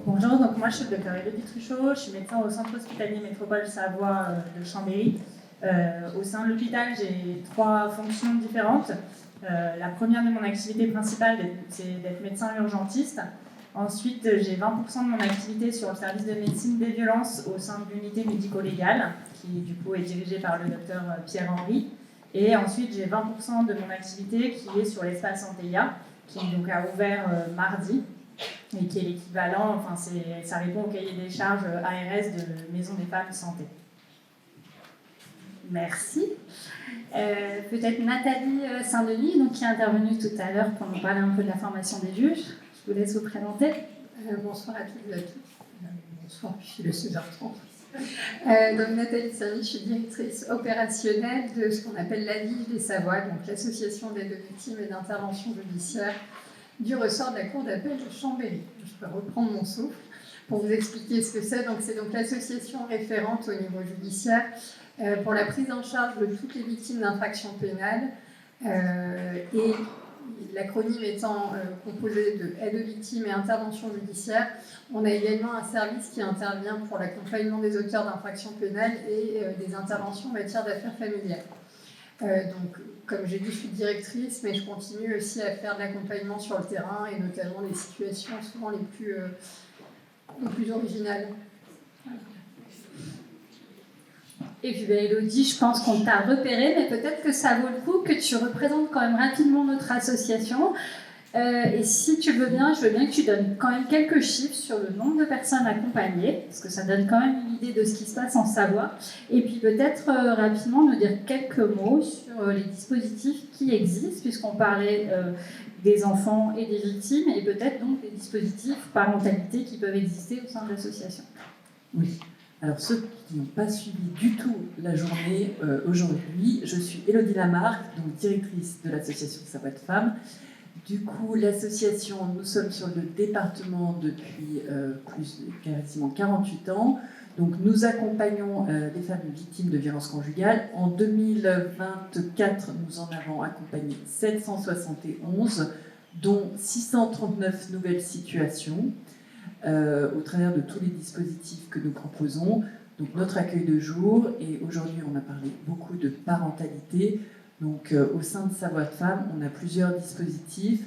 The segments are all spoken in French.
Bonjour, donc moi je suis le docteur Élodie Truchot, je suis médecin au centre hospitalier Métropole Savoie de Chambéry. Au sein de l'hôpital, j'ai 3 fonctions différentes. La première de mon activité principale, c'est d'être médecin urgentiste. Ensuite, j'ai 20% de mon activité sur le service de médecine des violences au sein de l'unité médico-légale, qui du coup est dirigée par le docteur Pierre-Henri. Et ensuite, j'ai 20% de mon activité qui est sur l'espace Anteia, qui donc a ouvert mardi, et qui est l'équivalent, enfin ça répond au cahier des charges ARS de Maison des Femmes Santé. Merci. Peut-être Nathalie Saint-Denis, donc, qui est intervenue tout à l'heure pour nous parler un peu de la formation des juges. Je vous laisse vous présenter. Bonsoir à toutes et à tous. Bonsoir, puis il est 16h30. Donc Nathalie Saint-Denis, je suis directrice opérationnelle de ce qu'on appelle l'ADIJ des Savoies, donc l'association d'aide aux victimes et d'intervention judiciaire du ressort de la Cour d'appel de Chambéry. Je peux reprendre mon souffle pour vous expliquer ce que c'est. Donc, c'est donc l'association référente au niveau judiciaire pour la prise en charge de toutes les victimes d'infractions pénales et l'acronyme étant composé de aide aux victimes et intervention judiciaire. On a également un service qui intervient pour l'accompagnement des auteurs d'infractions pénales et des interventions en matière d'affaires familiales. Donc, comme j'ai dit, je suis directrice, mais je continue aussi à faire de l'accompagnement sur le terrain et notamment les situations souvent les plus originales. Voilà. Et puis Élodie, je pense qu'on t'a repéré, mais peut-être que ça vaut le coup que tu représentes quand même rapidement notre association. Et si tu veux bien, je veux bien que tu donnes quand même quelques chiffres sur le nombre de personnes accompagnées, parce que ça donne quand même une idée de ce qui se passe en Savoie. Et puis peut-être rapidement nous dire quelques mots sur les dispositifs qui existent, puisqu'on parlait des enfants et des victimes, et peut-être donc des dispositifs parentalité qui peuvent exister au sein de l'association. Oui. Alors, ceux qui n'ont pas suivi du tout la journée aujourd'hui, je suis Élodie Lamarck, donc directrice de l'association Savoie de Femmes. Du coup, l'association, nous sommes sur le département depuis quasiment 48 ans. Donc, nous accompagnons les femmes victimes de violences conjugales. En 2024, nous en avons accompagné 771, dont 639 nouvelles situations. Au travers de tous les dispositifs que nous proposons, donc notre accueil de jour, et aujourd'hui on a parlé beaucoup de parentalité, donc au sein de Savoie de Femmes, on a plusieurs dispositifs.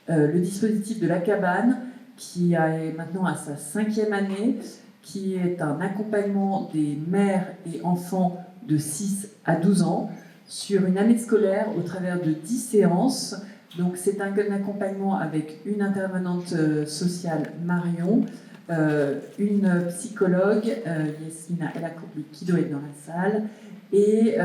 Le dispositif de la cabane, qui est maintenant à sa 5e année, qui est un accompagnement des mères et enfants de 6 à 12 ans sur une année scolaire au travers de 10 séances. Donc c'est un accompagnement avec une intervenante sociale, Marion, une psychologue, Yasmina Elakourbi, qui doit être dans la salle, et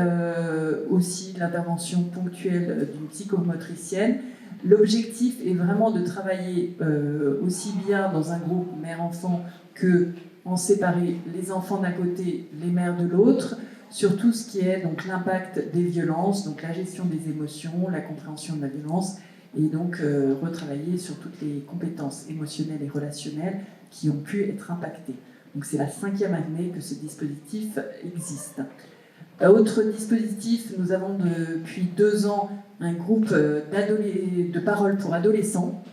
aussi l'intervention ponctuelle d'une psychomotricienne. L'objectif est vraiment de travailler aussi bien dans un groupe mère-enfant que en séparer les enfants d'un côté, les mères de l'autre, sur tout ce qui est donc l'impact des violences, donc la gestion des émotions, la compréhension de la violence, et donc retravailler sur toutes les compétences émotionnelles et relationnelles qui ont pu être impactées. Donc c'est la 5e année que ce dispositif existe. Autre dispositif, nous avons depuis 2 ans un groupe de parole pour adolescents,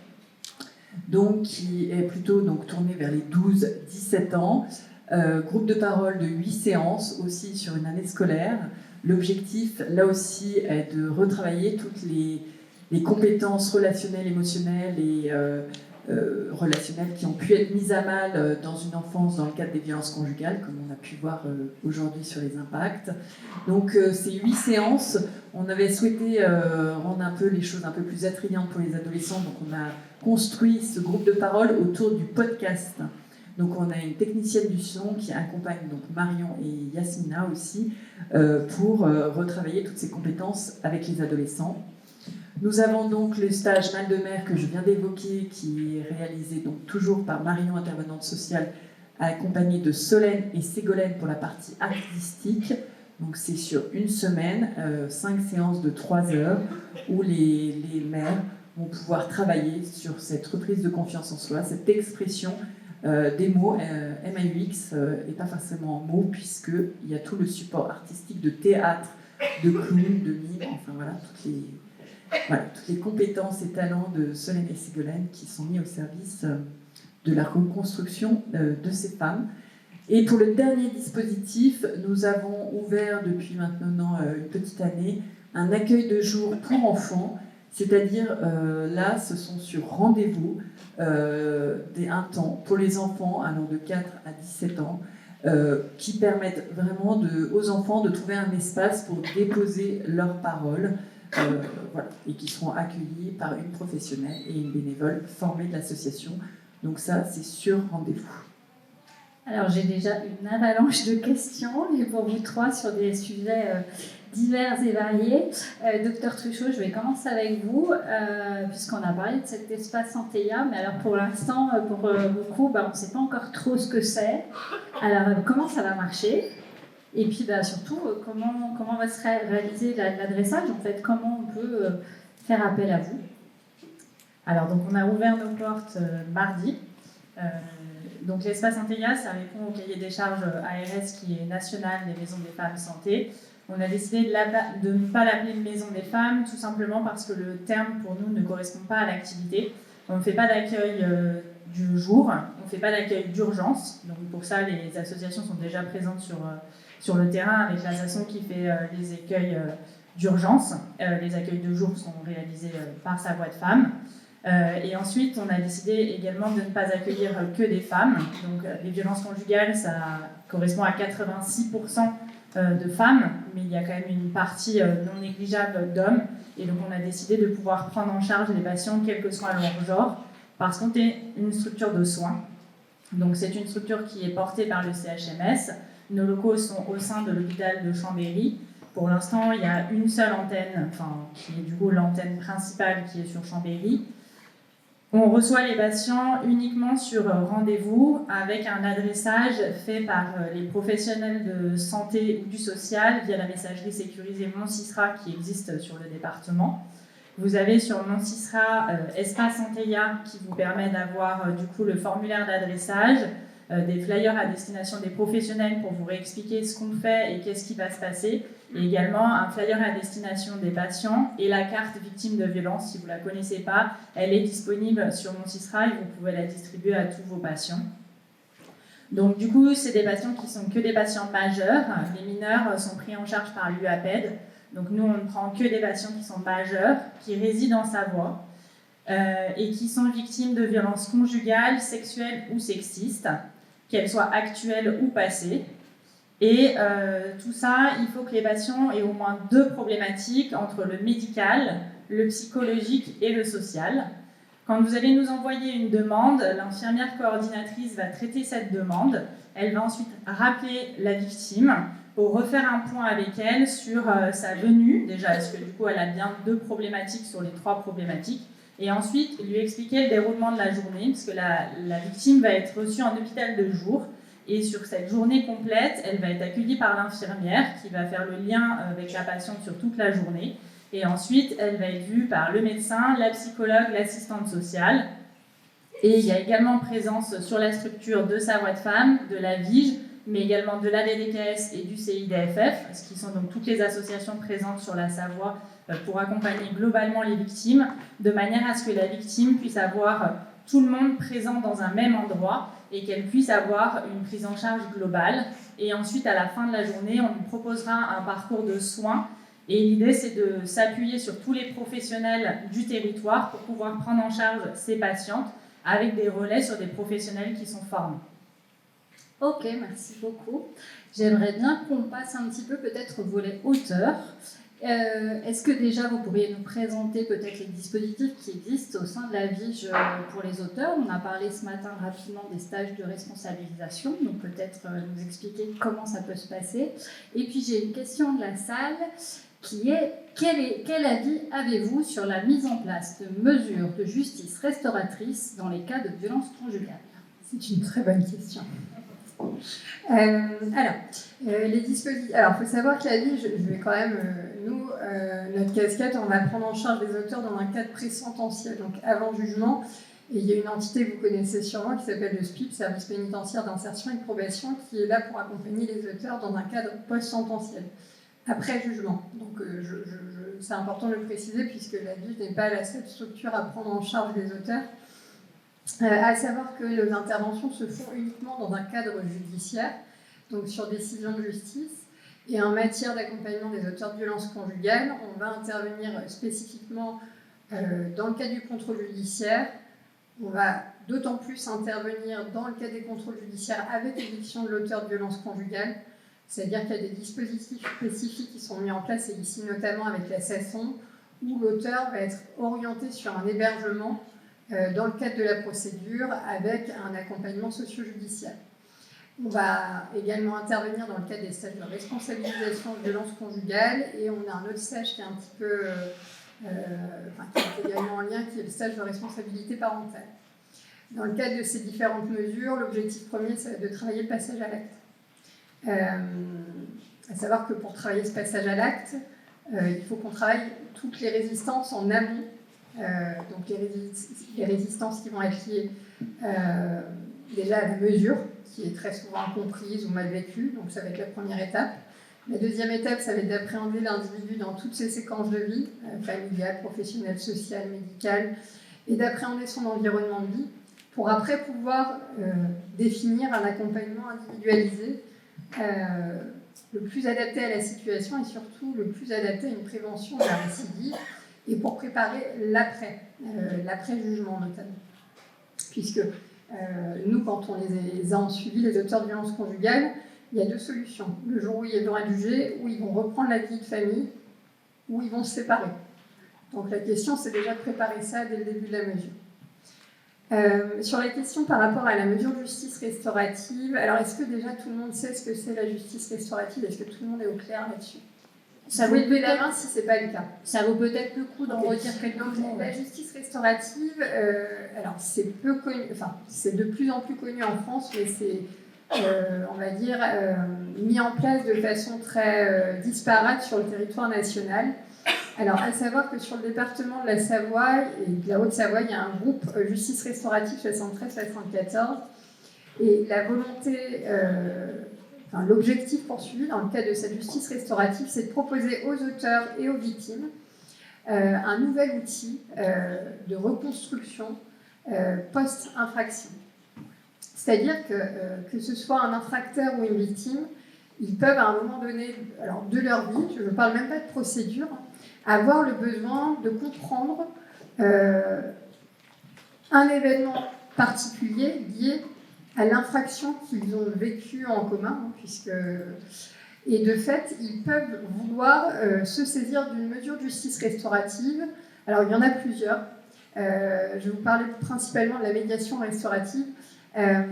donc qui est plutôt donc, tourné vers les 12-17 ans. Groupe de parole de 8 séances, aussi sur une année scolaire. L'objectif, là aussi, est de retravailler toutes les compétences relationnelles, émotionnelles et relationnelles qui ont pu être mises à mal dans une enfance dans le cadre des violences conjugales, comme on a pu voir aujourd'hui sur les impacts. Donc ces 8 séances, on avait souhaité rendre un peu les choses un peu plus attrayantes pour les adolescents, donc on a construit ce groupe de parole autour du podcast. Donc on a une technicienne du son qui accompagne donc Marion et Yasmina aussi pour retravailler toutes ces compétences avec les adolescents. Nous avons donc le stage Mal de mer que je viens d'évoquer, qui est réalisé donc toujours par Marion, intervenante sociale, accompagnée de Solène et Ségolène pour la partie artistique. Donc c'est sur une semaine, 5 séances de 3 heures, où les mères vont pouvoir travailler sur cette reprise de confiance en soi, cette expression des mots MAUX et pas forcément en mots, puisqu'il y a tout le support artistique de théâtre, de clown, de mime, enfin voilà, toutes les compétences et talents de Solène et Ségolène qui sont mis au service de la reconstruction de ces femmes. Et pour le dernier dispositif, nous avons ouvert depuis maintenant une petite année un accueil de jour pour enfants, c'est-à-dire là, ce sont sur rendez-vous un temps pour les enfants allant de 4 à 17 ans, qui permettent vraiment aux enfants de trouver un espace pour déposer leurs paroles, voilà, et qui seront accueillis par une professionnelle et une bénévole formée de l'association. Donc ça, c'est sur rendez-vous. Alors j'ai déjà une avalanche de questions et pour vous trois sur des sujets divers et variés. Docteur Truchot, je vais commencer avec vous, puisqu'on a parlé de cet espace Anteia, mais alors pour l'instant, pour beaucoup, on ne sait pas encore trop ce que c'est. Alors comment ça va marcher? Et puis surtout, comment va se réaliser l'adressage en fait? Comment on peut faire appel à vous? Alors donc on a ouvert nos portes mardi. Donc l'espace Anteia, ça répond au cahier des charges ARS qui est national des maisons des femmes santé. On a décidé de ne pas l'appeler maison des femmes, tout simplement parce que le terme pour nous ne correspond pas à l'activité. On ne fait pas d'accueil du jour, on ne fait pas d'accueil d'urgence. Donc pour ça, les associations sont déjà présentes sur le terrain avec l'association qui fait les accueils d'urgence. Les accueils de jour sont réalisés par Sa Voix de Femme. Et ensuite, on a décidé également de ne pas accueillir que des femmes. Donc les violences conjugales, ça correspond à 86% de femmes, mais il y a quand même une partie non négligeable d'hommes. Et donc on a décidé de pouvoir prendre en charge les patients, quel que soit leur genre, parce qu'on est une structure de soins. Donc c'est une structure qui est portée par le CHMS. Nos locaux sont au sein de l'hôpital de Chambéry. Pour l'instant, il y a une seule antenne, qui est du coup l'antenne principale qui est sur Chambéry. On reçoit les patients uniquement sur rendez-vous avec un adressage fait par les professionnels de santé ou du social via la messagerie sécurisée Mon Cisra qui existe sur le département. Vous avez sur Mon Cisra Espace Anteia qui vous permet d'avoir du coup le formulaire d'adressage, des flyers à destination des professionnels pour vous réexpliquer ce qu'on fait et qu'est-ce qui va se passer, et également un flyer à destination des patients et la carte victime de violence. Si vous ne la connaissez pas, elle est disponible sur Mon Cisra et vous pouvez la distribuer à tous vos patients. Donc du coup, c'est des patients qui sont que des patients majeurs. Les mineurs sont pris en charge par l'UAPED. Donc nous, on ne prend que des patients qui sont majeurs, qui résident en Savoie et qui sont victimes de violences conjugales, sexuelles ou sexistes, qu'elles soient actuelles ou passées. Et tout ça, il faut que les patients aient au moins 2 problématiques entre le médical, le psychologique et le social. Quand vous allez nous envoyer une demande, l'infirmière coordinatrice va traiter cette demande. Elle va ensuite rappeler la victime pour refaire un point avec elle sur sa venue. Déjà, est-ce que du coup elle a bien 2 problématiques sur les 3 problématiques? Et ensuite, lui expliquer le déroulement de la journée, parce que la victime va être reçue en hôpital de jour. Et sur cette journée complète, elle va être accueillie par l'infirmière qui va faire le lien avec la patiente sur toute la journée. Et ensuite, elle va être vue par le médecin, la psychologue, l'assistante sociale. Et il y a également présence sur la structure de Sa Voix de Femme, de la VIGE, mais également de la VDKS et du CIDFF, ce qui sont donc toutes les associations présentes sur la Savoie pour accompagner globalement les victimes, de manière à ce que la victime puisse avoir tout le monde présent dans un même endroit et qu'elle puisse avoir une prise en charge globale. Et ensuite, à la fin de la journée, on lui proposera un parcours de soins. Et l'idée, c'est de s'appuyer sur tous les professionnels du territoire pour pouvoir prendre en charge ces patientes avec des relais sur des professionnels qui sont formés. Ok, merci beaucoup. J'aimerais bien qu'on passe un petit peu peut-être au volet auteur. Est-ce que déjà vous pourriez nous présenter peut-être les dispositifs qui existent au sein de la VIGE pour les auteurs? On a parlé ce matin rapidement des stages de responsabilisation, donc peut-être nous expliquer comment ça peut se passer. Et puis j'ai une question de la salle qui est quel avis avez-vous sur la mise en place de mesures de justice restauratrice dans les cas de violence conjugale? C'est une très bonne question. Les dispositifs. Alors, il faut savoir que la vie, je vais quand même, notre casquette, on va prendre en charge les auteurs dans un cadre pré-sententiel, donc avant jugement. Et il y a une entité que vous connaissez sûrement qui s'appelle le SPIP, Service pénitentiaire d'insertion et de probation, qui est là pour accompagner les auteurs dans un cadre post-sententiel, après jugement. Donc, c'est important de le préciser puisque la vie n'est pas la seule structure à prendre en charge les auteurs. À savoir que nos interventions se font uniquement dans un cadre judiciaire, donc sur décision de justice. Et en matière d'accompagnement des auteurs de violences conjugales, on va intervenir spécifiquement dans le cadre du contrôle judiciaire. On va d'autant plus intervenir dans le cadre des contrôles judiciaires avec l'éviction de l'auteur de violences conjugales. C'est-à-dire qu'il y a des dispositifs spécifiques qui sont mis en place, et ici notamment avec la SASON, où l'auteur va être orienté sur un hébergement dans le cadre de la procédure avec un accompagnement socio-judiciaire. On va également intervenir dans le cadre des stages de responsabilisation de violences conjugales, et on a un autre stage qui est un petit peu, qui est également en lien, qui est le stage de responsabilité parentale. Dans le cadre de ces différentes mesures, l'objectif premier, c'est de travailler le passage à l'acte. À savoir que pour travailler ce passage à l'acte, il faut qu'on travaille toutes les résistances en amont, donc les résistances qui vont être liées déjà à la mesure, qui est très souvent incomprise ou mal vécue, donc ça va être la première étape. La deuxième étape, ça va être d'appréhender l'individu dans toutes ses séquences de vie, familiale, professionnelle, sociale, médicale, et d'appréhender son environnement de vie, pour après pouvoir définir un accompagnement individualisé, le plus adapté à la situation et surtout le plus adapté à une prévention de la récidive, et pour préparer l'après-jugement notamment. Puisque nous, quand on les a en suivi, les auteurs de violences conjugales, il y a deux solutions. Le jour où ils vont être jugés, où ils vont reprendre la vie de famille, ou ils vont se séparer. Donc la question, c'est déjà de préparer ça dès le début de la mesure. Sur la question par rapport à la mesure de justice restaurative, alors est-ce que déjà tout le monde sait ce que c'est la justice restaurative? Est-ce que tout le monde est au clair là-dessus? Ça vous vaut lever la main si ce n'est pas le cas. Ça vaut peut-être le coup d'en redire quelques mots. La justice restaurative, alors c'est peu connu, enfin c'est de plus en plus connu en France, mais c'est, on va dire, mis en place de façon très disparate sur le territoire national. Alors, à savoir que sur le département de la Savoie et de la Haute-Savoie, il y a un groupe Justice Restaurative 73-74, et la volonté, l'objectif poursuivi dans le cadre de cette justice restaurative, c'est de proposer aux auteurs et aux victimes un nouvel outil de reconstruction post-infraction. C'est-à-dire que ce soit un infracteur ou une victime, ils peuvent à un moment donné de leur vie, je ne parle même pas de procédure, avoir le besoin de comprendre un événement particulier lié à l'infraction qu'ils ont vécue en commun, et de fait, ils peuvent vouloir se saisir d'une mesure de justice restaurative. Alors, il y en a plusieurs. Je vais vous parler principalement de la médiation restaurative.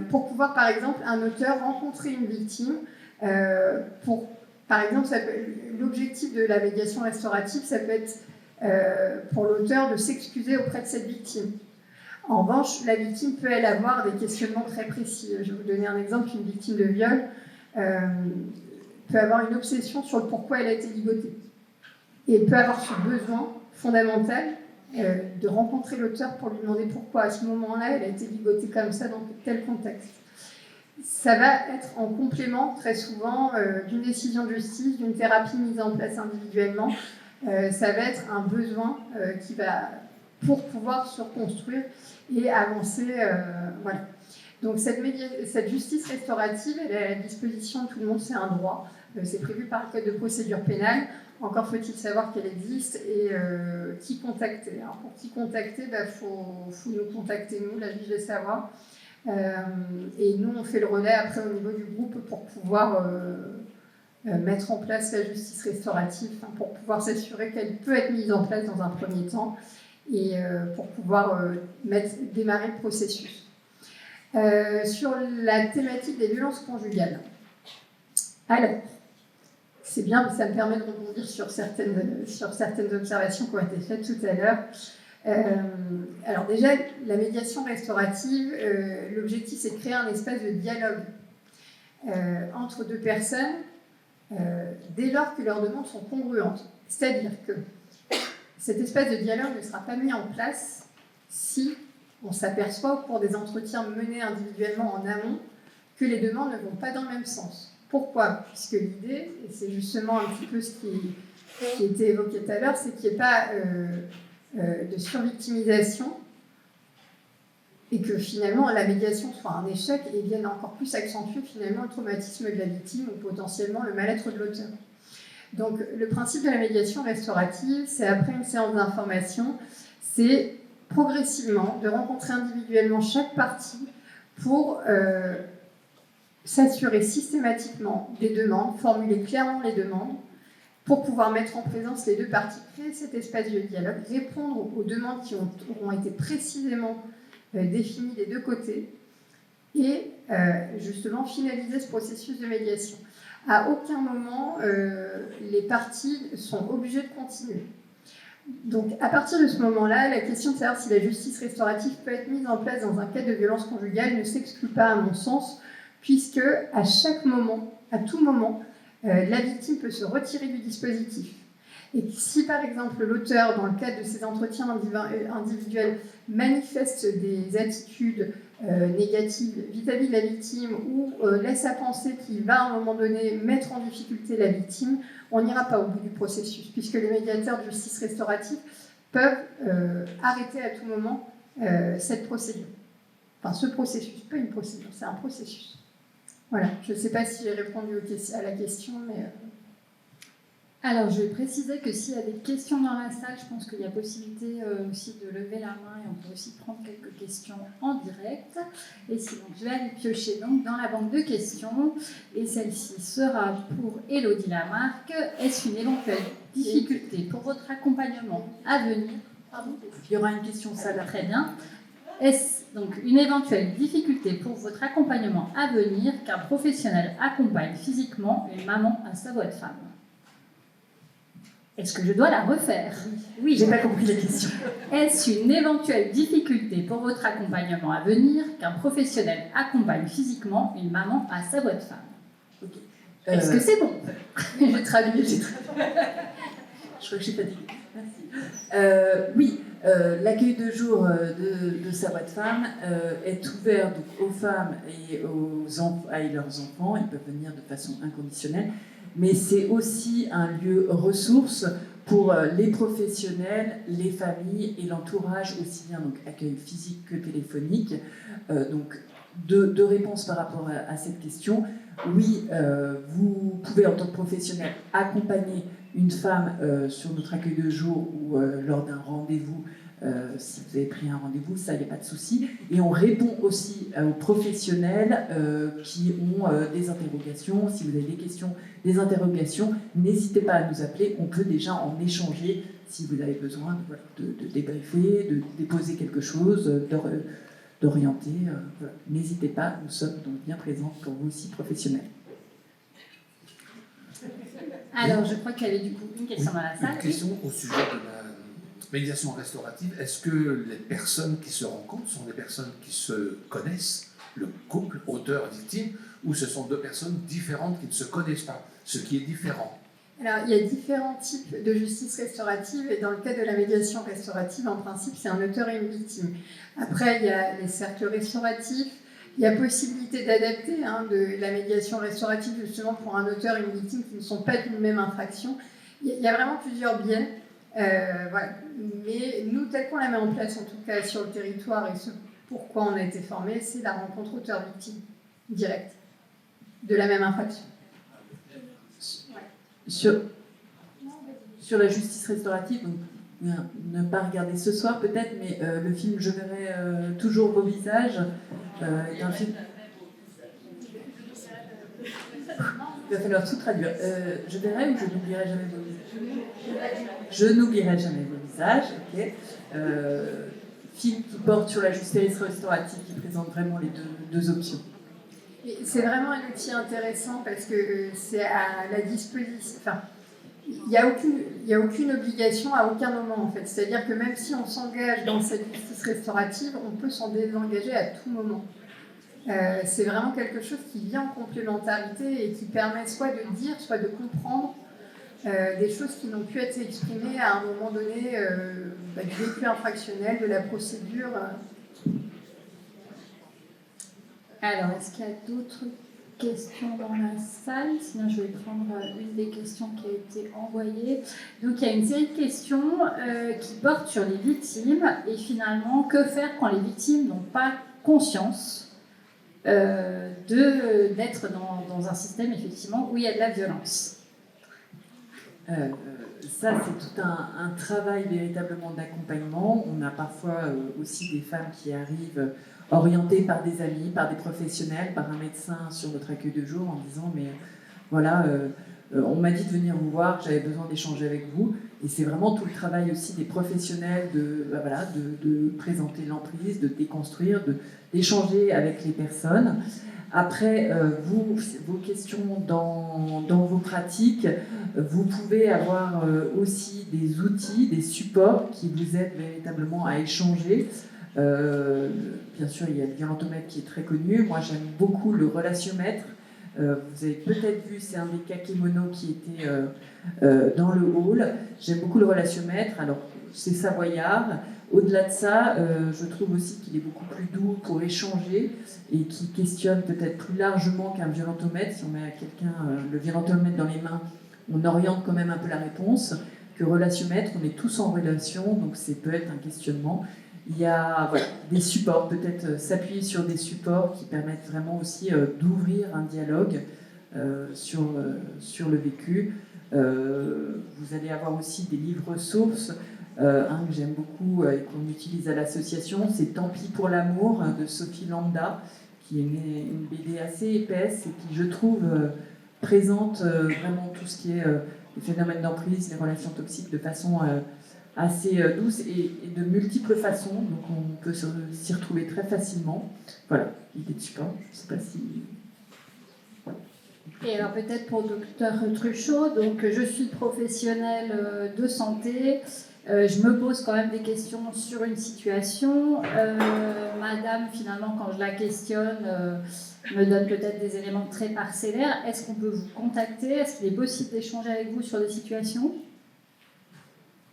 Pour pouvoir, par exemple, un auteur rencontrer une victime, par exemple, l'objectif de la médiation restaurative, ça peut être pour l'auteur de s'excuser auprès de cette victime. En revanche, la victime peut, elle, avoir des questionnements très précis. Je vais vous donner un exemple. Une victime de viol peut avoir une obsession sur le pourquoi elle a été ligotée. Et peut avoir ce besoin fondamental de rencontrer l'auteur pour lui demander pourquoi, à ce moment-là, elle a été ligotée comme ça, dans tel contexte. Ça va être en complément, très souvent, d'une décision de justice, d'une thérapie mise en place individuellement. Ça va être un besoin qui va, pour pouvoir se reconstruire et avancer. Voilà. Donc cette justice restaurative, elle est à la disposition de tout le monde, c'est un droit. C'est prévu par le Code de procédure pénale. Encore faut-il savoir qu'elle existe et qui contacter. Alors pour qui contacter, faut nous contacter, nous, la Lige des Savoies. Et nous, on fait le relais après au niveau du groupe pour pouvoir mettre en place la justice restaurative, pour pouvoir s'assurer qu'elle peut être mise en place dans un premier temps et pour pouvoir démarrer le processus. Sur la thématique des violences conjugales. Alors, c'est bien, ça me permet de rebondir sur certaines observations qui ont été faites tout à l'heure. Alors déjà, la médiation restaurative, l'objectif c'est de créer un espace de dialogue entre deux personnes dès lors que leurs demandes sont congruentes. C'est-à-dire que cet espace de dialogue ne sera pas mis en place si on s'aperçoit au cours des entretiens menés individuellement en amont que les demandes ne vont pas dans le même sens. Pourquoi? Puisque l'idée, et c'est justement un petit peu ce qui était évoqué tout à l'heure, c'est qu'il n'y ait pas de survictimisation et que finalement la médiation soit un échec et vienne encore plus accentuer finalement le traumatisme de la victime ou potentiellement le mal-être de l'auteur. Donc le principe de la médiation restaurative, c'est après une séance d'information, c'est progressivement de rencontrer individuellement chaque partie pour s'assurer systématiquement des demandes, formuler clairement les demandes, pour pouvoir mettre en présence les deux parties, créer cet espace de dialogue, répondre aux demandes qui auront été précisément définies des deux côtés, et justement finaliser ce processus de médiation. À aucun moment, les parties sont obligées de continuer. Donc, à partir de ce moment-là, la question de savoir si la justice restaurative peut être mise en place dans un cas de violence conjugale ne s'exclut pas, à mon sens, puisque à chaque moment, à tout moment, la victime peut se retirer du dispositif. Et si, par exemple, l'auteur, dans le cadre de ses entretiens individuels, manifeste des attitudes négatives vis-à-vis de la victime ou laisse à penser qu'il va, à un moment donné, mettre en difficulté la victime, on n'ira pas au bout du processus, puisque les médiateurs de justice restaurative peuvent arrêter à tout moment cette procédure. Enfin, ce processus, pas une procédure, c'est un processus. Voilà, je ne sais pas si j'ai répondu à la question, mais... Alors, je vais préciser que s'il y a des questions dans la salle, je pense qu'il y a possibilité aussi de lever la main et on peut aussi prendre quelques questions en direct. Et sinon, je vais aller piocher donc dans la banque de questions. Et celle-ci sera pour Élodie Lamarck. Est-ce une éventuelle difficulté pour votre accompagnement à venir? Pardon ? Il y aura une question salle. Très bien. Est-ce donc une éventuelle difficulté pour votre accompagnement à venir qu'un professionnel accompagne physiquement une maman à sa voix de femme? Est-ce que je dois la refaire? Oui, j'ai pas compris la question. Est-ce une éventuelle difficulté pour votre accompagnement à venir qu'un professionnel accompagne physiquement une maman à sa voix de femme? Okay. Est-ce que c'est bon? J'ai traduit. Je crois que j'ai pas dit. Merci. Oui, l'accueil de jour de sa voix de femme est ouvert donc, aux femmes et à leurs enfants. Ils peuvent venir de façon inconditionnelle. Mais c'est aussi un lieu ressource pour les professionnels, les familles et l'entourage, aussi bien donc accueil physique que téléphonique. Donc deux réponses par rapport à cette question. Oui, vous pouvez en tant que professionnel accompagner une femme sur notre accueil de jour ou lors d'un rendez-vous. Si vous avez pris un rendez-vous, ça, il n'y a pas de souci. Et on répond aussi aux professionnels qui ont des interrogations. Si vous avez des questions, des interrogations, n'hésitez pas à nous appeler. On peut déjà en échanger si vous avez besoin de débriefer, de déposer quelque chose, d'orienter. Voilà. N'hésitez pas, nous sommes donc bien présents pour vous aussi professionnels. Alors, je crois qu'il y avait du coup une question dans la salle. Une question au sujet de la médiation restaurative. Est-ce que les personnes qui se rencontrent sont des personnes qui se connaissent, le couple auteur-victime, ou ce sont deux personnes différentes qui ne se connaissent pas, ce qui est différent? Alors, il y a différents types de justice restaurative et dans le cas de la médiation restaurative, en principe, c'est un auteur et une victime. Après, il y a les cercles restauratifs. Il y a possibilité d'adapter de la médiation restaurative justement pour un auteur et une victime qui ne sont pas d'une même infraction. Il y a vraiment plusieurs biais. Voilà. Mais nous, tel qu'on la met en place, en tout cas sur le territoire, et ce pourquoi on a été formé, c'est la rencontre auteur-victime directe de la même infraction. Sur la justice restaurative, donc, ne pas regarder ce soir peut-être, mais le film Je verrai toujours vos visages est un film... Il va falloir tout traduire. Je verrai ou je n'oublierai jamais vos visages? Je n'oublierai jamais vos visages, ok. Film qui porte sur la justice restaurative, qui présente vraiment les deux options. C'est vraiment un outil intéressant parce que c'est à la disposition. Enfin, il n'y a aucune obligation à aucun moment en fait. C'est-à-dire que même si on s'engage dans cette justice restaurative, on peut s'en désengager à tout moment. C'est vraiment quelque chose qui vient en complémentarité et qui permet soit de dire, soit de comprendre des choses qui n'ont pu être exprimées à un moment donné du vécu infractionnel, de la procédure. Alors, est-ce qu'il y a d'autres questions dans la salle, sinon je vais prendre une des questions qui a été envoyée. Donc il y a une série de questions qui portent sur les victimes et finalement que faire quand les victimes n'ont pas conscience d'être dans un système effectivement où il y a de la violence. Ça, c'est tout un travail véritablement d'accompagnement. On a parfois aussi des femmes qui arrivent orientées par des amis, par des professionnels, par un médecin sur notre accueil de jour en disant mais voilà, on m'a dit de venir vous voir, j'avais besoin d'échanger avec vous. Et c'est vraiment tout le travail aussi des professionnels de présenter l'emprise, de déconstruire, d'échanger avec les personnes. Après, vos questions dans vos pratiques, vous pouvez avoir aussi des outils, des supports qui vous aident véritablement à échanger. Bien sûr, il y a le violentomètre qui est très connu. Moi, j'aime beaucoup le relatiomètre. Vous avez peut-être vu, c'est un des kakémonos qui était dans le hall. J'aime beaucoup le relatiomètre. Alors, c'est savoyard. Au-delà de ça, je trouve aussi qu'il est beaucoup plus doux pour échanger et qui questionne peut-être plus largement qu'un violentomètre. Si on met à quelqu'un le violentomètre dans les mains, on oriente quand même un peu la réponse. Que relatiomètre, on est tous en relation, donc ça peut être un questionnement. Il y a des supports, peut-être s'appuyer sur des supports qui permettent vraiment aussi d'ouvrir un dialogue sur le vécu. Vous allez avoir aussi des livres sources. Un que j'aime beaucoup et qu'on utilise à l'association, c'est Tant pis pour l'amour de Sophie Lambda, qui est une BD assez épaisse et qui, je trouve, présente vraiment tout ce qui est les phénomènes d'emprise, les relations toxiques de façon assez douce et de multiples façons, donc on peut s'y retrouver très facilement. Voilà, idée de support, je ne sais pas si... Et alors peut-être pour Dr Truchot, donc je suis professionnelle de santé, je me pose quand même des questions sur une situation. Madame, finalement, quand je la questionne, me donne peut-être des éléments très parcellaires. Est-ce qu'on peut vous contacter? Est-ce qu'il est possible d'échanger avec vous sur des situations?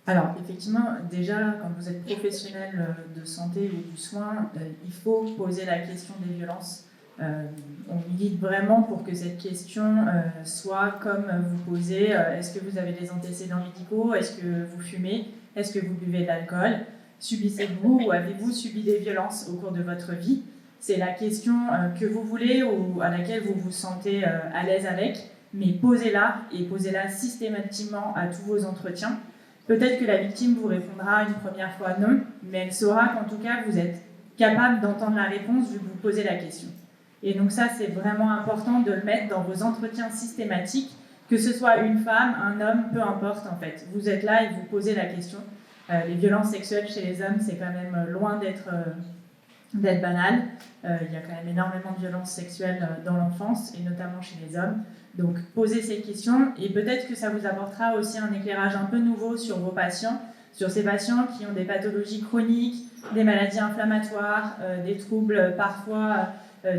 Alors, effectivement, déjà, quand vous êtes professionnel de santé ou du soin, il faut poser la question des violences. On milite vraiment pour que cette question soit comme vous posez est-ce que vous avez des antécédents médicaux? Est-ce que vous fumez? Est-ce que vous buvez de l'alcool? Subissez-vous ou avez-vous subi des violences au cours de votre vie? C'est la question que vous voulez ou à laquelle vous vous sentez à l'aise avec, mais posez-la et posez-la systématiquement à tous vos entretiens. Peut-être que la victime vous répondra une première fois non, mais elle saura qu'en tout cas vous êtes capable d'entendre la réponse vu que vous posez la question. Et donc ça, c'est vraiment important de le mettre dans vos entretiens systématiques, que ce soit une femme, un homme, peu importe en fait. Vous êtes là et vous posez la question. Les violences sexuelles chez les hommes, c'est quand même loin d'être banal. Il y a quand même énormément de violences sexuelles dans l'enfance, et notamment chez les hommes. Donc posez ces questions, et peut-être que ça vous apportera aussi un éclairage un peu nouveau sur vos patients, sur ces patients qui ont des pathologies chroniques, des maladies inflammatoires, des troubles parfois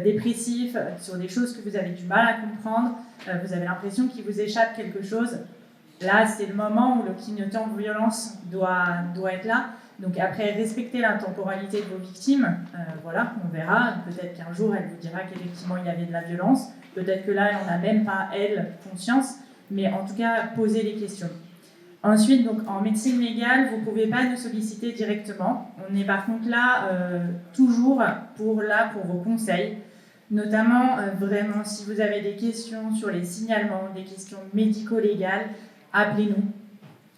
dépressifs, sur des choses que vous avez du mal à comprendre, vous avez l'impression qu'il vous échappe quelque chose. Là, c'est le moment où le clignotant de violence doit être là. Donc après, respectez la temporalité de vos victimes. Voilà, on verra. Peut-être qu'un jour, elle vous dira qu'effectivement, il y avait de la violence. Peut-être que là, elle n'en a même pas, elle, conscience. Mais en tout cas, posez les questions. Ensuite, donc, en médecine légale, vous ne pouvez pas nous solliciter directement. On est par contre là, toujours pour vos conseils. Notamment, vraiment, si vous avez des questions sur les signalements, des questions médico-légales, appelez-nous.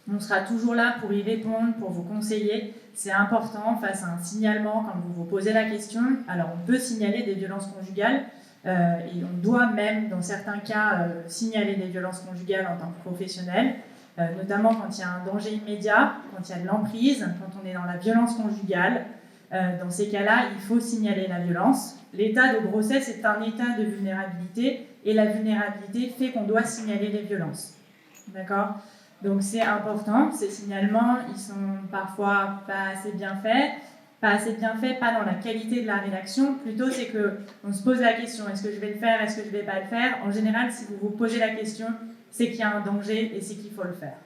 On sera toujours là pour y répondre, pour vous conseiller. C'est important face à un signalement, quand vous vous posez la question. Alors, on peut signaler des violences conjugales et on doit même, dans certains cas, signaler des violences conjugales en tant que professionnel, notamment quand il y a un danger immédiat, quand il y a de l'emprise, quand on est dans la violence conjugale. Dans ces cas-là, il faut signaler la violence. L'état de grossesse est un état de vulnérabilité et la vulnérabilité fait qu'on doit signaler les violences. D'accord ? Donc c'est important, ces signalements, ils sont parfois pas assez bien faits, pas dans la qualité de la rédaction, plutôt c'est qu'on se pose la question, est-ce que je vais le faire, est-ce que je vais pas le faire? En général, si vous vous posez la question, c'est qu'il y a un danger et c'est qu'il faut le faire.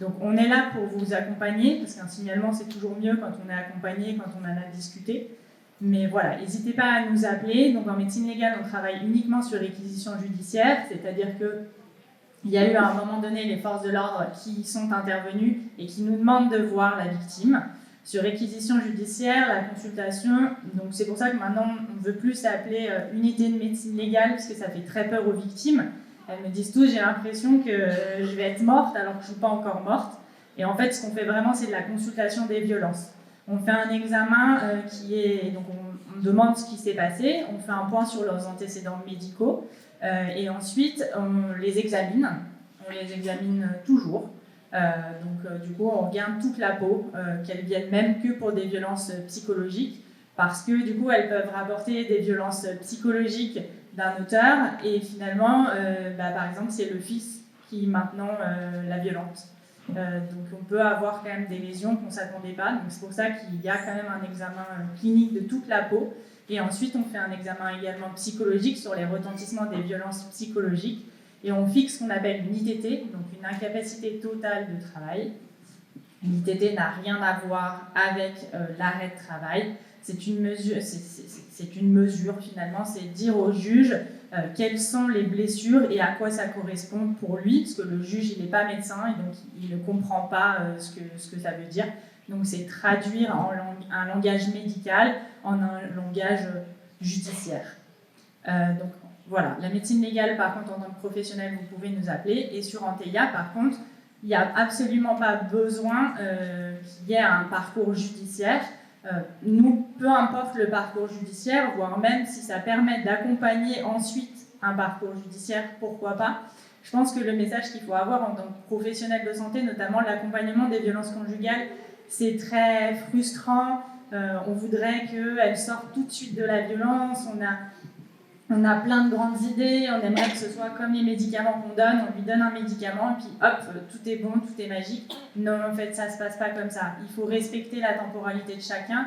Donc on est là pour vous accompagner, parce qu'un signalement c'est toujours mieux quand on est accompagné, quand on en a discuté. Mais voilà, n'hésitez pas à nous appeler. Donc en médecine légale, on travaille uniquement sur réquisition judiciaire, c'est-à-dire qu'il y a eu à un moment donné les forces de l'ordre qui sont intervenues et qui nous demandent de voir la victime. Sur réquisition judiciaire, la consultation, donc c'est pour ça que maintenant on ne veut plus s'appeler unité de médecine légale, parce que ça fait très peur aux victimes. Elles me disent tous, j'ai l'impression que je vais être morte alors que je ne suis pas encore morte. Et en fait, ce qu'on fait vraiment, c'est de la consultation des violences. On fait un examen donc on demande ce qui s'est passé, on fait un point sur leurs antécédents médicaux, et ensuite on les examine toujours. Du coup, on regarde toute la peau, qu'elles viennent même que pour des violences psychologiques, parce que du coup, elles peuvent rapporter des violences psychologiques d'un auteur, et finalement, par exemple, c'est le fils qui maintenant la violente. Donc on peut avoir quand même des lésions qu'on ne s'attendait pas, donc c'est pour ça qu'il y a quand même un examen clinique de toute la peau, et ensuite on fait un examen également psychologique sur les retentissements des violences psychologiques, et on fixe ce qu'on appelle une ITT, donc une incapacité totale de travail. Une ITT n'a rien à voir avec l'arrêt de travail, c'est une mesure finalement, c'est dire au juge quelles sont les blessures et à quoi ça correspond pour lui, parce que le juge il n'est pas médecin et donc il ne comprend pas ce que ça veut dire. Donc c'est traduire un langage médical en un langage judiciaire. Donc voilà, la médecine légale par contre en tant que professionnel vous pouvez nous appeler, et sur Anteia par contre il n'y a absolument pas besoin qu'il y ait un parcours judiciaire. Nous, peu importe le parcours judiciaire, voire même si ça permet d'accompagner ensuite un parcours judiciaire, pourquoi pas. Je pense que le message qu'il faut avoir en tant que professionnel de santé, notamment l'accompagnement des violences conjugales, c'est très frustrant. On voudrait qu'elles sortent tout de suite de la violence. On a plein de grandes idées, on aimerait que ce soit comme les médicaments qu'on donne, on lui donne un médicament et puis hop, tout est bon, tout est magique. Non, en fait, ça ne se passe pas comme ça. Il faut respecter la temporalité de chacun.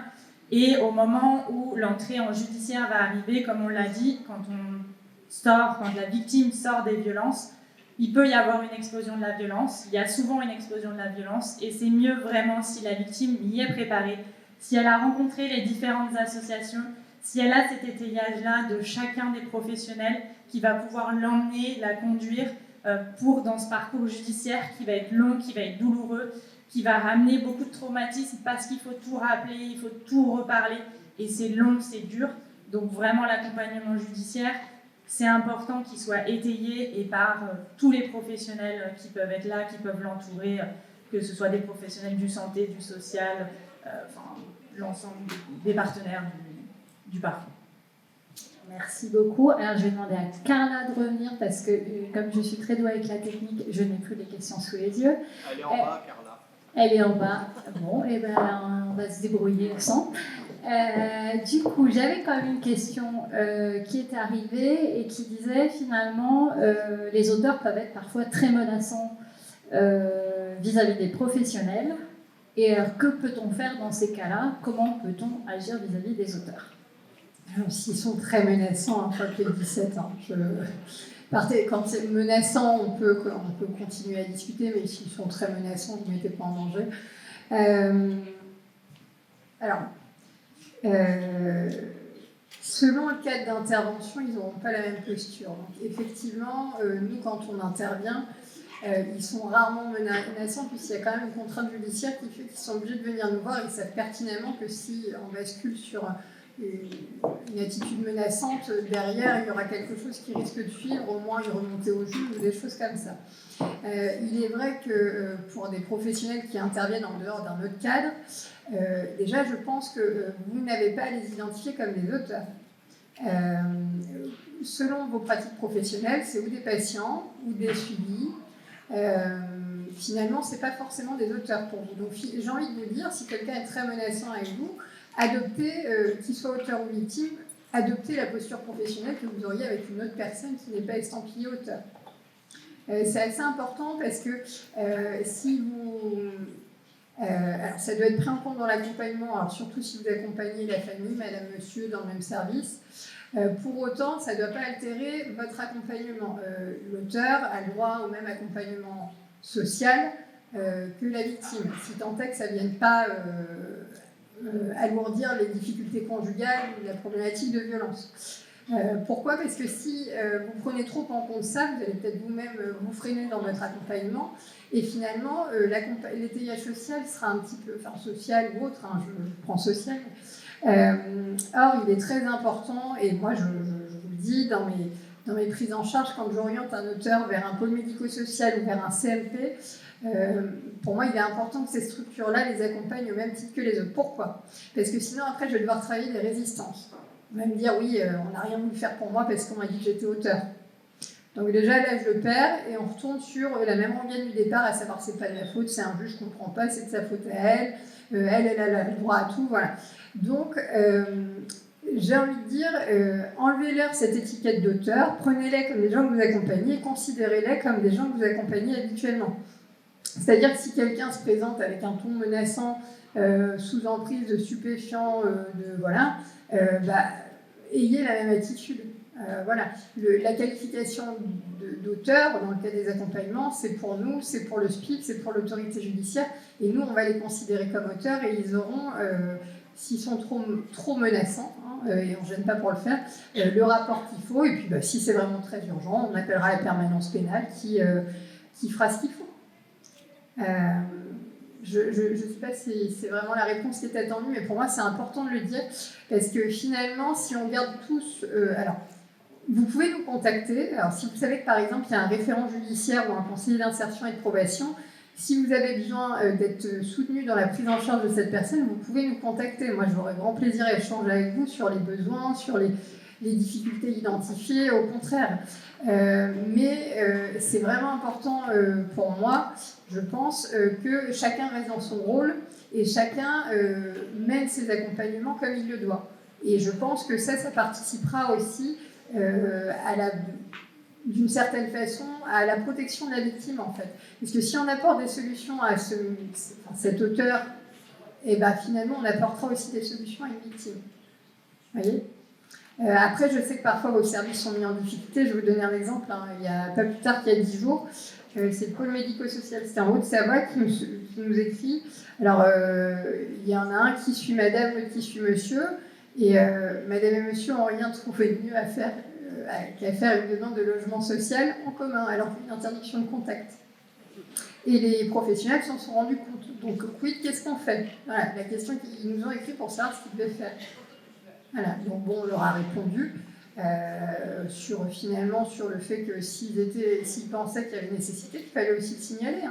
Et au moment où l'entrée en judiciaire va arriver, comme on l'a dit, quand la victime sort des violences, il peut y avoir une explosion de la violence. Il y a souvent une explosion de la violence et c'est mieux vraiment si la victime y est préparée, si elle a rencontré les différentes associations, si elle a cet étayage-là de chacun des professionnels qui va pouvoir l'emmener, la conduire dans ce parcours judiciaire qui va être long, qui va être douloureux, qui va ramener beaucoup de traumatismes parce qu'il faut tout rappeler, il faut tout reparler, et c'est long, c'est dur. Donc vraiment l'accompagnement judiciaire, c'est important qu'il soit étayé et par tous les professionnels qui peuvent être là, qui peuvent l'entourer, que ce soit des professionnels du santé, du social, l'ensemble des partenaires du parcours. Merci beaucoup. Alors, je vais demander à Carla de revenir parce que, comme je suis très douée avec la technique, je n'ai plus les questions sous les yeux. Elle est en bas, Carla. Elle est en bas. Bon, et ben, on va se débrouiller ensemble. Du coup, j'avais quand même une question qui est arrivée et qui disait finalement, les auteurs peuvent être parfois très menaçants vis-à-vis des professionnels. Et alors, que peut-on faire dans ces cas-là? Comment peut-on agir vis-à-vis des auteurs? Alors, s'ils sont très menaçants, je crois que les 17 ans, quand c'est menaçant, on peut continuer à discuter, mais s'ils sont très menaçants, vous ne mettez pas en danger. Selon le cadre d'intervention, ils n'auront pas la même posture. Donc, effectivement, nous, quand on intervient, ils sont rarement menaçants, puisqu'il y a quand même une contrainte judiciaire qui fait qu'ils sont obligés de venir nous voir. Ils savent pertinemment que si on bascule sur une attitude menaçante, derrière, il y aura quelque chose qui risque de suivre, au moins y remonter au juge ou des choses comme ça. Il est vrai que pour des professionnels qui interviennent en dehors d'un autre cadre, déjà, je pense que vous n'avez pas à les identifier comme des auteurs. Selon vos pratiques professionnelles, c'est ou des patients ou des suivis. Finalement, ce n'est pas forcément des auteurs pour vous. Donc, j'ai envie de vous dire, si quelqu'un est très menaçant avec vous, adoptez, qu'il soit auteur ou victime, adoptez la posture professionnelle que vous auriez avec une autre personne qui n'est pas estampillée auteur. C'est assez important parce que si vous... alors ça doit être pris en compte dans l'accompagnement, alors surtout si vous accompagnez la famille, madame, monsieur, dans le même service. Pour autant, ça ne doit pas altérer votre accompagnement. L'auteur a le droit au même accompagnement social que la victime, si tant est que ça ne vienne pas alourdir les difficultés conjugales ou la problématique de violence. Pourquoi ? Parce que si vous prenez trop en compte ça, vous allez peut-être vous-même vous freiner dans votre accompagnement, et finalement, l'étayage social sera un petit peu, enfin social ou autre, hein, je prends social. Or, il est très important, et moi je vous le dis, dans mes prises en charge, quand j'oriente un auteur vers un pôle médico-social ou vers un CMP, pour moi, il est important que ces structures-là les accompagnent au même titre que les autres. Pourquoi ? Parce que sinon, après, je vais devoir travailler des résistances. On va me dire, oui, on n'a rien voulu faire pour moi parce qu'on m'a dit que j'étais auteur. Donc déjà, là, je le perds et on retourne sur la même rengaine du départ, à savoir, c'est pas de ma faute, c'est un juge, je comprends pas, c'est de sa faute à elle. Elle a le droit à tout, voilà. Donc, j'ai envie de dire, enlevez-leur cette étiquette d'auteur, prenez-les comme des gens que vous accompagnez et considérez-les comme des gens que vous accompagnez habituellement. C'est-à-dire que si quelqu'un se présente avec un ton menaçant, sous emprise de stupéfiants, ayez la même attitude. Voilà. La qualification d'auteur, dans le cas des accompagnements, c'est pour nous, c'est pour le SPIC, c'est pour l'autorité judiciaire, et nous, on va les considérer comme auteurs, et ils auront, s'ils sont trop menaçants, et on ne gêne pas pour le faire, le rapport qu'il faut, et puis si c'est vraiment très urgent, on appellera la permanence pénale qui fera ce qu'il faut. Je ne sais pas si c'est vraiment la réponse qui est attendue, mais pour moi c'est important de le dire, parce que finalement, si on regarde tous... alors, vous pouvez nous contacter. Alors, si vous savez que par exemple, il y a un référent judiciaire ou un conseiller d'insertion et de probation, si vous avez besoin d'être soutenu dans la prise en charge de cette personne, vous pouvez nous contacter. Moi, j'aurai grand plaisir à échanger avec vous sur les besoins, sur les difficultés identifiées, au contraire. Mais c'est vraiment important pour moi, je pense, que chacun reste dans son rôle et chacun mène ses accompagnements comme il le doit. Et je pense que ça participera aussi d'une certaine façon à la protection de la victime, en fait. Parce que si on apporte des solutions à cet auteur, et finalement on apportera aussi des solutions à une victime. Vous voyez ? Après, je sais que parfois vos services sont mis en difficulté. Je vais vous donner un exemple. Il n'y a pas plus tard qu'il y a 10 jours, c'est le pôle médico-social, c'était en Haute-Savoie, qui nous écrit. Alors, il y en a un qui suit madame, l'autre qui suit monsieur, et madame et monsieur n'ont rien trouvé de mieux à faire qu'à faire une demande de logement social en commun, alors qu'une interdiction de contact. Et les professionnels s'en sont rendus compte. Donc, quid, qu'est-ce qu'on fait ? Voilà, la question qu'ils nous ont écrit pour savoir ce qu'ils devaient faire. Voilà, donc bon, on leur a répondu sur le fait que s'ils pensaient qu'il y avait nécessité, qu'il fallait aussi le signaler.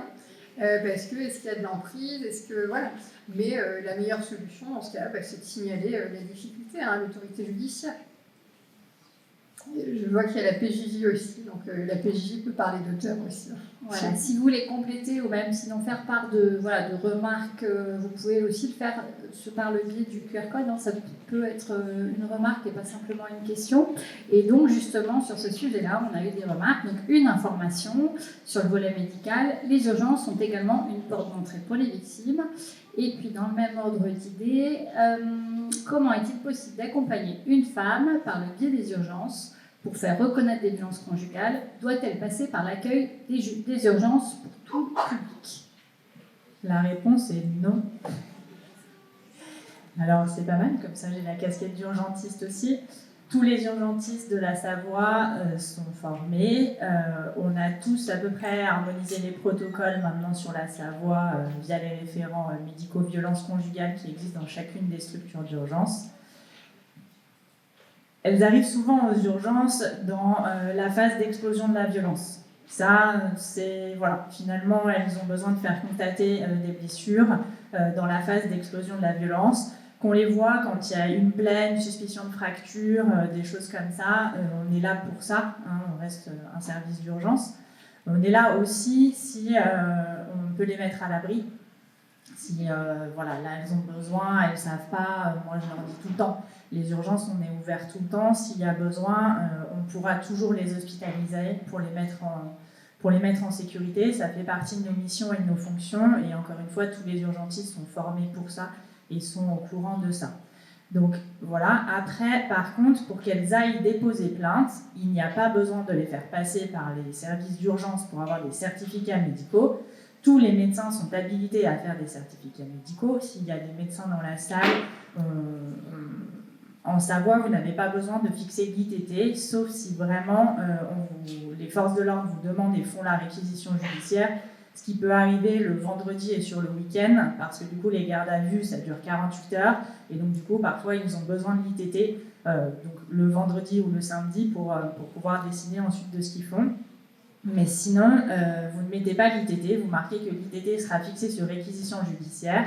Parce que, est-ce qu'il y a de l'emprise, voilà. Mais la meilleure solution dans ce cas-là, c'est de signaler la difficulté à l'autorité judiciaire. Je vois qu'il y a la PJJ aussi, donc la PJJ peut parler d'auteur aussi. Voilà, si vous voulez compléter ou même sinon faire part de remarques, vous pouvez aussi le faire par le biais du QR code. Ça peut être une remarque et pas simplement une question. Et donc justement sur ce sujet-là, on a eu des remarques. Donc une information sur le volet médical. Les urgences sont également une porte d'entrée pour les victimes. Et puis dans le même ordre d'idée, comment est-il possible d'accompagner une femme par le biais des urgences pour faire reconnaître des violences conjugales? Doit-elle passer par l'accueil des urgences pour tout public? La réponse est non. Alors c'est pas mal, comme ça j'ai la casquette d'urgentiste aussi. Tous les urgentistes de la Savoie sont formés. On a tous à peu près harmonisé les protocoles maintenant sur la Savoie via les référents médicaux violences conjugales qui existent dans chacune des structures d'urgence. Elles arrivent souvent aux urgences dans la phase d'explosion de la violence. Ça, finalement, elles ont besoin de faire constater des blessures dans la phase d'explosion de la violence. Qu'on les voit quand il y a une plaie, une suspicion de fracture, des choses comme ça, on est là pour ça, on reste un service d'urgence. On est là aussi si on peut les mettre à l'abri. Si là elles ont besoin, elles ne savent pas, moi je leur dis tout le temps, les urgences on est ouvert tout le temps, s'il y a besoin, on pourra toujours les hospitaliser pour les mettre en sécurité. Ça fait partie de nos missions et de nos fonctions, et encore une fois, tous les urgentistes sont formés pour ça et sont au courant de ça. Donc voilà, après, par contre, pour qu'elles aillent déposer plainte, il n'y a pas besoin de les faire passer par les services d'urgence pour avoir des certificats médicaux. tous les médecins sont habilités à faire des certificats médicaux. S'il y a des médecins dans la salle, en Savoie, vous n'avez pas besoin de fixer l'ITT, sauf si vraiment les forces de l'ordre vous demandent et font la réquisition judiciaire, ce qui peut arriver le vendredi et sur le week-end, parce que du coup les gardes à vue, ça dure 48 heures, et donc du coup parfois ils ont besoin de l'ITT, donc le vendredi ou le samedi pour pouvoir décider ensuite de ce qu'ils font. Mais sinon, vous ne mettez pas l'ITT, vous marquez que l'ITT sera fixé sur réquisition judiciaire.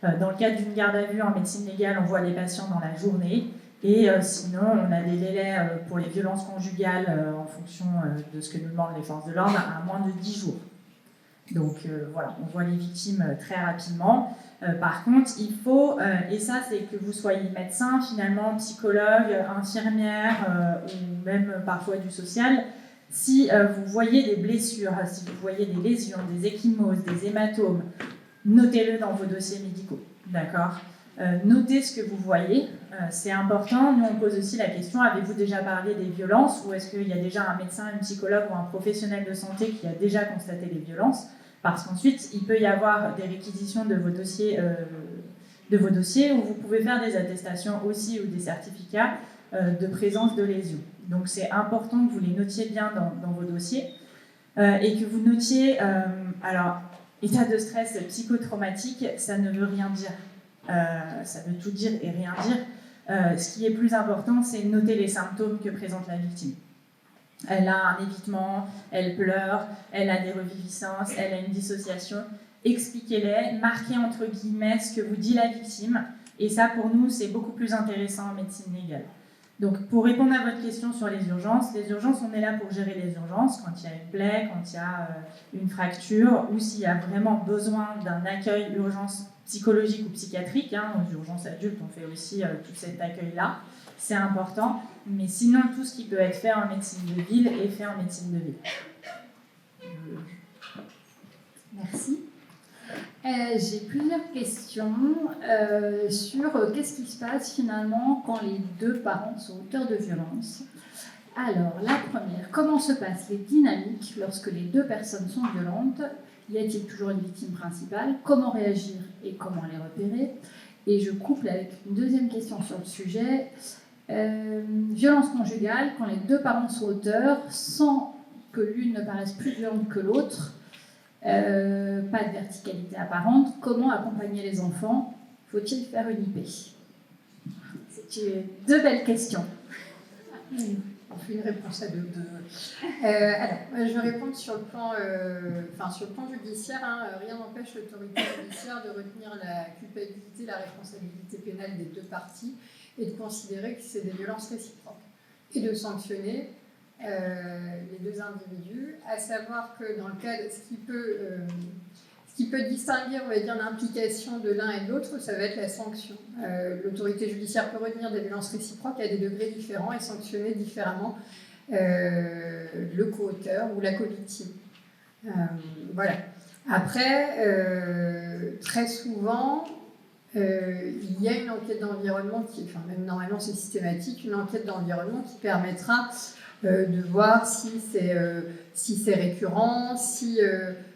Dans le cadre d'une garde à vue en médecine légale, on voit les patients dans la journée. Et sinon, on a des délais pour les violences conjugales en fonction de ce que nous demandent les forces de l'ordre à moins de 10 jours. Donc voilà, on voit les victimes très rapidement. Par contre, il faut, et ça c'est que vous soyez médecin, finalement, psychologue, infirmière ou même parfois du social, si vous voyez des blessures, si vous voyez des lésions, des ecchymoses, des hématomes, notez-le dans vos dossiers médicaux, d'accord ? Notez ce que vous voyez, c'est important. Nous, on pose aussi la question, avez-vous déjà parlé des violences ou est-ce qu'il y a déjà un médecin, un psychologue ou un professionnel de santé qui a déjà constaté les violences ? Parce qu'ensuite, il peut y avoir des réquisitions de vos dossiers où vous pouvez faire des attestations aussi ou des certificats de présence de lésions. Donc, c'est important que vous les notiez bien dans vos dossiers et que vous notiez... alors, état de stress psychotraumatique, ça ne veut rien dire. Ça veut tout dire et rien dire. Ce qui est plus important, c'est noter les symptômes que présente la victime. Elle a un évitement, elle pleure, elle a des reviviscences, elle a une dissociation. Expliquez-les, marquez entre guillemets ce que vous dit la victime. Et ça, pour nous, c'est beaucoup plus intéressant en médecine légale. Donc, pour répondre à votre question sur les urgences, on est là pour gérer les urgences quand il y a une plaie, quand il y a une fracture, ou s'il y a vraiment besoin d'un accueil urgence psychologique ou psychiatrique. Aux urgences adultes, on fait aussi tout cet accueil-là. C'est important. Mais sinon, tout ce qui peut être fait en médecine de ville est fait en médecine de ville. Merci. J'ai plusieurs questions sur qu'est-ce qui se passe finalement quand les deux parents sont auteurs de violences. Alors, la première, comment se passent les dynamiques lorsque les deux personnes sont violentes ? Y a-t-il toujours une victime principale ? Comment réagir et comment les repérer ? Et je couple avec une deuxième question sur le sujet. Violence conjugale, quand les deux parents sont auteurs, sans que l'une ne paraisse plus violente que l'autre, pas de verticalité apparente, comment accompagner les enfants ? Faut-il faire une IP ? C'est deux belles questions. On fait une réponse à deux. Alors, je vais répondre sur le plan judiciaire. Rien n'empêche l'autorité judiciaire de retenir la culpabilité, la responsabilité pénale des deux parties et de considérer que c'est des violences réciproques et de sanctionner les deux individus, à savoir que dans le cas de ce qui peut distinguer, on va dire, l'implication de l'un et de l'autre, ça va être la sanction. L'autorité judiciaire peut retenir des violences réciproques à des degrés différents et sanctionner différemment le co-auteur ou la co-victime. Voilà. Après, très souvent, il y a une enquête d'environnement même normalement c'est systématique, une enquête d'environnement qui permettra de voir si c'est récurrent, si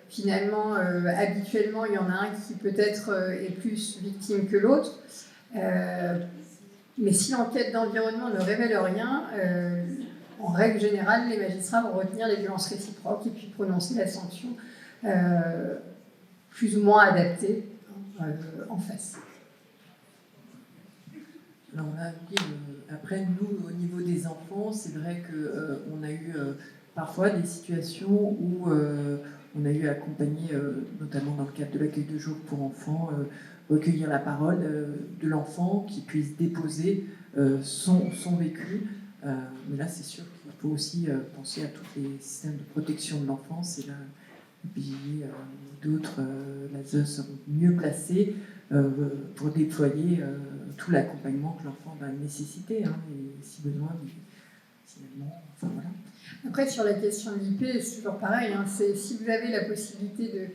finalement habituellement il y en a un qui peut-être est plus victime que l'autre. Mais si l'enquête d'environnement ne révèle rien, en règle générale, les magistrats vont retenir les violences réciproques et puis prononcer la sanction plus ou moins adaptée en face. Alors là, oui, après, nous, au niveau des enfants, c'est vrai qu'on a eu parfois des situations où on a eu à accompagner, notamment dans le cadre de l'accueil de jour pour enfants, recueillir la parole de l'enfant qui puisse déposer son vécu. Mais là, c'est sûr qu'il faut aussi penser à tous les systèmes de protection de l'enfance. Et là, puis d'autres, la ZEUS seront mieux placés pour déployer tout l'accompagnement que l'enfant va nécessiter, et si besoin, finalement, enfin voilà. Après, sur la question de l'IP, c'est toujours pareil. C'est si vous avez la possibilité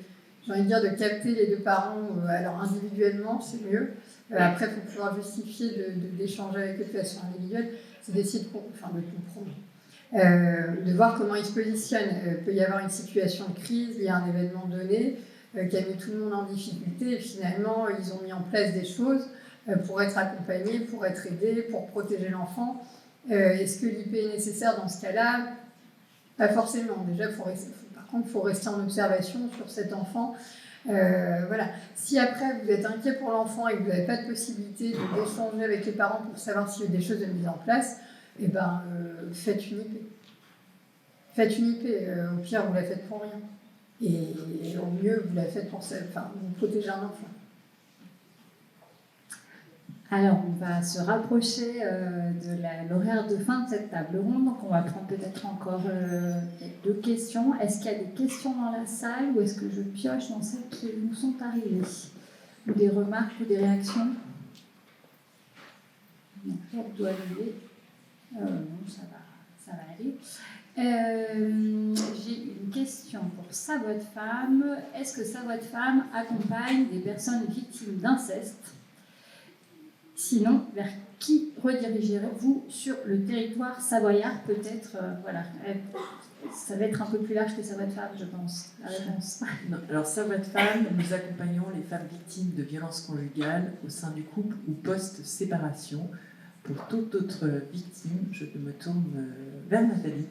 de capter les deux parents, alors individuellement, c'est mieux. Après, il faut pouvoir justifier d'échanger avec eux de façon individuelle. C'est d'essayer de comprendre, de voir comment ils se positionnent. Il peut y avoir une situation de crise, il y a un événement donné. qui a mis tout le monde en difficulté. Et finalement, ils ont mis en place des choses pour être accompagnés, pour être aidés, pour protéger l'enfant. Est-ce que l'IP est nécessaire dans ce cas-là? Pas forcément. Déjà, par contre, il faut rester en observation sur cet enfant. Voilà. Si après vous êtes inquiet pour l'enfant et que vous n'avez pas de possibilité d'échanger avec les parents pour savoir s'il y a des choses de mise en place, eh ben, faites une IP. Faites une IP. Au pire, vous la faites pour rien. Et au mieux, vous la faites pour vous protéger un enfant. Alors, on va se rapprocher de l'horaire de fin de cette table ronde. Donc, on va prendre peut-être encore 2 questions. Est-ce qu'il y a des questions dans la salle ou est-ce que je pioche dans celles qui nous sont arrivées? Ou des remarques ou des réactions? Non, je dois lever. Non, ça va aller. J'ai une question pour Sa Voix de Femme. Est-ce que Sa Voix de Femme accompagne des personnes victimes d'inceste? Sinon, vers qui redirigerez-vous sur le territoire savoyard? Peut-être, voilà, ça va être un peu plus large que Sa Voix de Femme, je pense, la réponse. Non, alors, Sa Voix de Femme, nous accompagnons les femmes victimes de violences conjugales au sein du couple ou post-séparation. Pour toute autre victime, je me tourne vers Nathalie.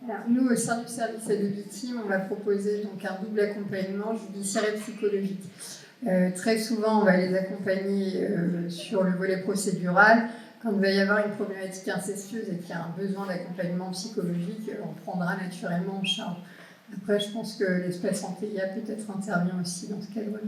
Alors, nous, au sein du service aide aux victimes, on va proposer donc un double accompagnement judiciaire et psychologique. Très souvent, on va les accompagner sur le volet procédural. Quand il va y avoir une problématique incestueuse et qu'il y a un besoin d'accompagnement psychologique, on prendra naturellement en charge. Après, je pense que l'espace Antélia peut-être intervient aussi dans ce cadre-là.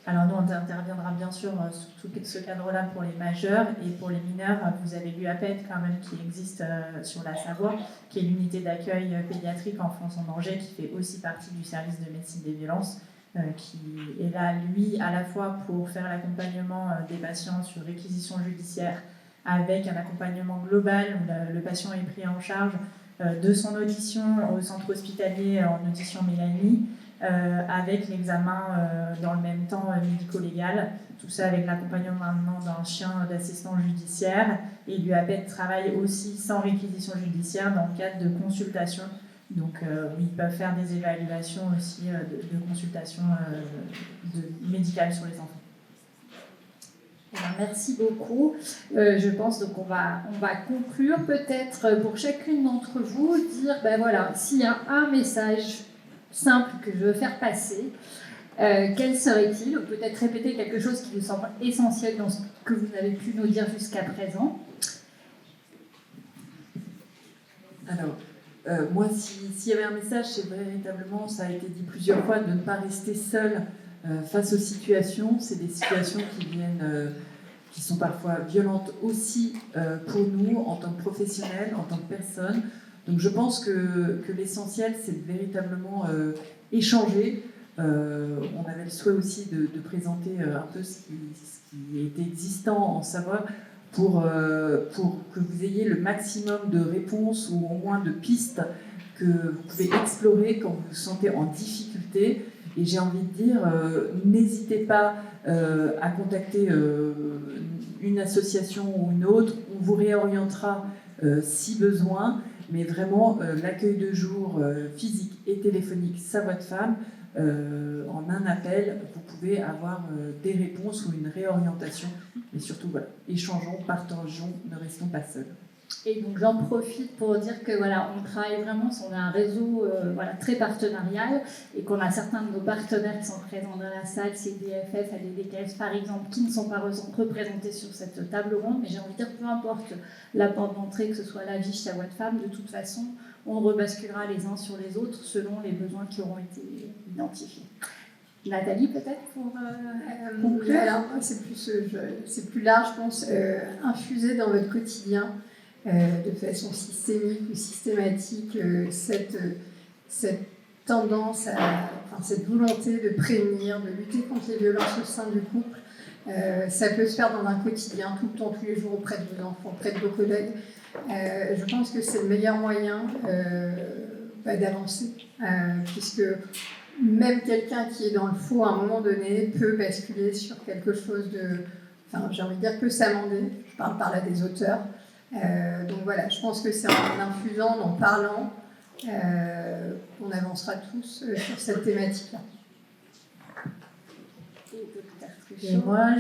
Alors nous, on interviendra bien sûr sur tout ce cadre-là pour les majeurs et pour les mineurs. Vous avez l'UAPED quand même qui existe sur la Savoie, qui est l'unité d'accueil pédiatrique enfance en danger, qui fait aussi partie du service de médecine des violences, qui est là, lui, à la fois pour faire l'accompagnement des patients sur réquisition judiciaire, avec un accompagnement global où le patient est pris en charge de son audition au centre hospitalier en audition Mélanie, avec l'examen dans le même temps médico-légal, tout ça avec l'accompagnement maintenant d'un chien d'assistant judiciaire, et l'UAPED travaille aussi sans réquisition judiciaire dans le cadre de consultation. Donc ils peuvent faire des évaluations aussi de consultation médicale sur les enfants. Merci beaucoup. Je pense donc on va conclure. Peut-être pour chacune d'entre vous dire, voilà, s'il y a un message simple que je veux faire passer, quel serait-il? Peut-être répéter quelque chose qui vous semble essentiel dans ce que vous avez pu nous dire jusqu'à présent. Alors, moi, s'il y avait un message, c'est véritablement, ça a été dit plusieurs fois, de ne pas rester seul face aux situations. C'est des situations qui sont parfois violentes aussi pour nous en tant que professionnels, en tant que personnes. Donc je pense que l'essentiel, c'est véritablement échanger. On avait le souhait aussi de présenter un peu ce qui était existant en Savoie pour que vous ayez le maximum de réponses ou au moins de pistes que vous pouvez explorer quand vous vous sentez en difficulté. Et j'ai envie de dire, n'hésitez pas à contacter une association ou une autre. On vous réorientera si besoin. Mais vraiment, l'accueil de jour physique et téléphonique Sa Voix de Femme, en un appel, vous pouvez avoir des réponses ou une réorientation. Mais surtout, voilà, échangeons, partageons, ne restons pas seuls. Et donc j'en profite pour dire que voilà, on travaille vraiment, on a un réseau très partenarial et qu'on a certains de nos partenaires qui sont présents dans la salle, CDFF, ADDKS par exemple, qui ne sont pas représentés sur cette table ronde, mais j'ai envie de dire, peu importe la porte d'entrée, que ce soit la Viche, Sa Voix de Femme, de toute façon, on rebasculera les uns sur les autres selon les besoins qui auront été identifiés. Nathalie, peut-être pour conclure. Alors, c'est plus large, je pense, infuser dans votre quotidien de façon systémique ou systématique cette tendance, cette volonté de prévenir, de lutter contre les violences au sein du couple. Ça peut se faire dans un quotidien, tout le temps, tous les jours, auprès de vos enfants, auprès de vos collègues. Je pense que c'est le meilleur moyen d'avancer, puisque même quelqu'un qui est dans le faux à un moment donné peut basculer sur quelque chose de... j'ai envie de dire que s'amender, je parle par là des auteurs. Donc voilà, je pense que c'est en infusant, en parlant, qu'on avancera tous sur cette thématique-là. Et moi,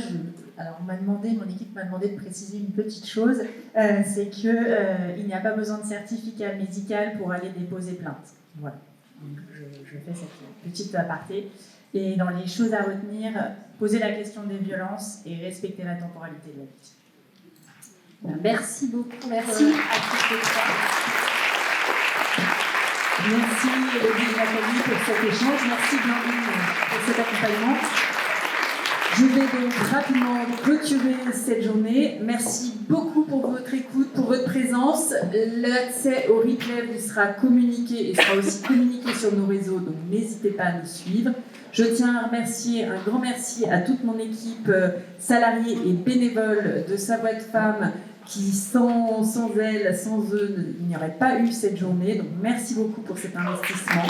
alors mon équipe m'a demandé de préciser une petite chose, c'est qu'il n'y a pas besoin de certificat médical pour aller déposer plainte. Voilà. Donc, je fais cette petite aparté. Et dans les choses à retenir, poser la question des violences et respecter la temporalité de la victime. Merci beaucoup. Merci à toutes les trois. Merci Élodie et Nathalie pour cet échange. Merci Blandine pour cet accompagnement. Je vais donc rapidement clôturer cette journée. Merci beaucoup pour votre écoute, pour votre présence. L'accès au replay vous sera communiqué et sera aussi communiqué sur nos réseaux, donc n'hésitez pas à nous suivre. Je tiens à remercier, un grand merci à toute mon équipe salariée et bénévole de Savoie de Femmes qui, sans elles, sans eux, il n'y aurait pas eu cette journée. Donc merci beaucoup pour cet investissement.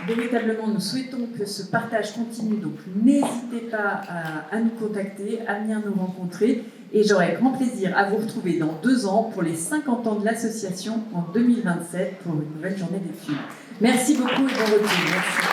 Véritablement, nous souhaitons que ce partage continue, donc n'hésitez pas à nous contacter, à venir nous rencontrer, et j'aurai grand plaisir à vous retrouver dans 2 ans pour les 50 ans de l'association en 2027 pour une nouvelle journée d'études. Merci beaucoup et bon retour. Merci.